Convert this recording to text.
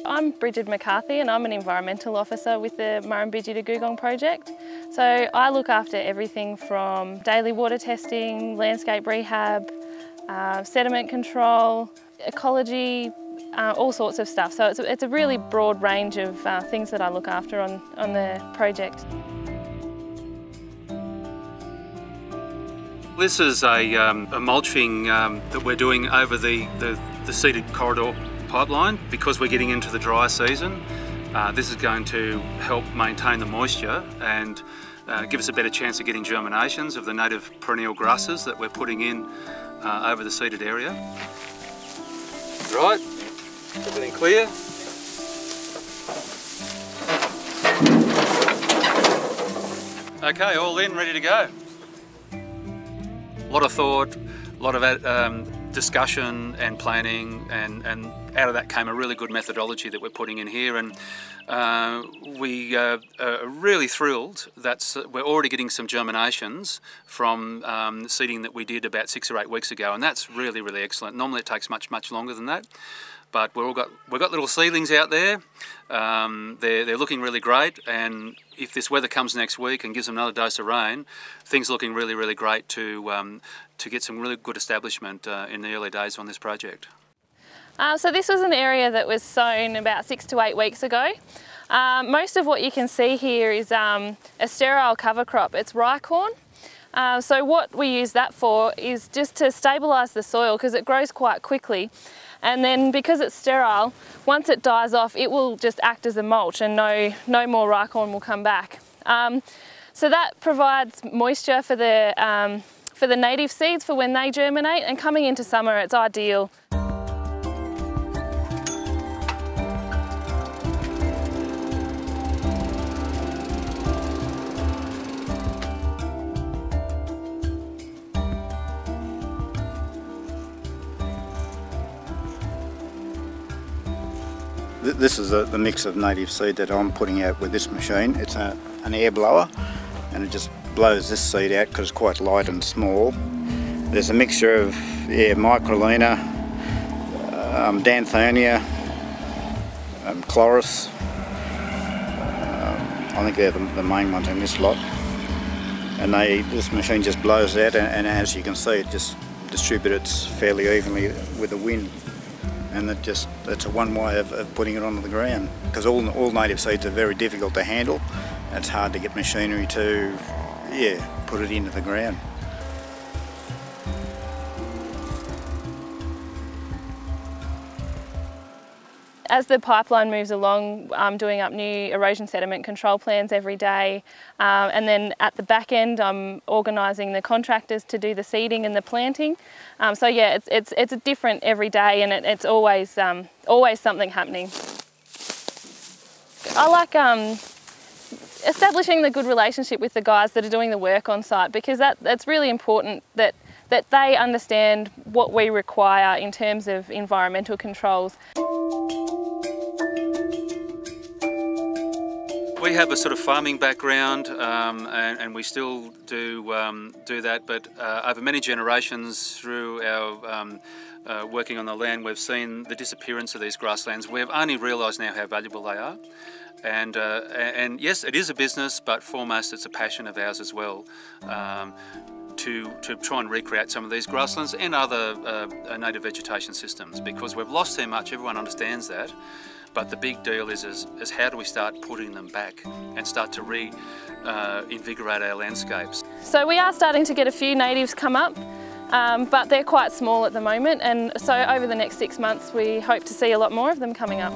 I'm Richard McCarthy and I'm an environmental officer with the Murrumbidgee to Googong project. So I look after everything from daily water testing, landscape rehab, sediment control, ecology, all sorts of stuff. So it's a really broad range of things that I look after on the project. This is a mulching that we're doing over the seeded corridor pipeline because we're getting into the dry season. This is going to help maintain the moisture and give us a better chance of getting germinations of the native perennial grasses that we're putting in over the seeded area. Right, everything clear? Okay, all in, ready to go. A lot of thought, a lot of discussion and planning, and out of that came a really good methodology that we're putting in here, and we are really thrilled that we're already getting some germinations from seeding that we did about 6 or 8 weeks ago, and that's really, really excellent. Normally it takes much longer than that, but we've got little seedlings out there. They're looking really great, and if this weather comes next week and gives them another dose of rain, things are looking really, really great to get some really good establishment in the early days on this project. So this was an area that was sown about 6 to 8 weeks ago. Most of what you can see here is a sterile cover crop. It's rye corn. So what we use that for is just to stabilise the soil because it grows quite quickly. And then because it's sterile, once it dies off, it will just act as a mulch and no more rye corn will come back. So that provides moisture for the native seeds for when they germinate, and coming into summer it's ideal. This is the mix of native seed that I'm putting out with this machine. It's an air blower, and it just blows this seed out because it's quite light and small. There's a mixture of microlina, Danthonia, chloris. I think they're the main ones in this lot. And this machine just blows out, and as you can see, it just distributes fairly evenly with the wind. And that's a one way of putting it onto the ground, because all native seeds are very difficult to handle. It's hard to get machinery to put it into the ground. As the pipeline moves along, I'm doing up new erosion sediment control plans every day, and then at the back end I'm organising the contractors to do the seeding and the planting. So yeah, it's different every day, and it's always something happening. I like establishing the good relationship with the guys that are doing the work on site, because that's really important that they understand what we require in terms of environmental controls. We have a sort of farming background, and we still do that, but over many generations through our working on the land, we've seen the disappearance of these grasslands. We've only realised now how valuable they are. And yes, it is a business, but foremost it's a passion of ours as well, to try and recreate some of these grasslands and other native vegetation systems, because we've lost so much. Everyone understands that. But the big deal is how do we start putting them back and start to reinvigorate our landscapes. So we are starting to get a few natives come up, but they're quite small at the moment, and so over the next 6 months we hope to see a lot more of them coming up.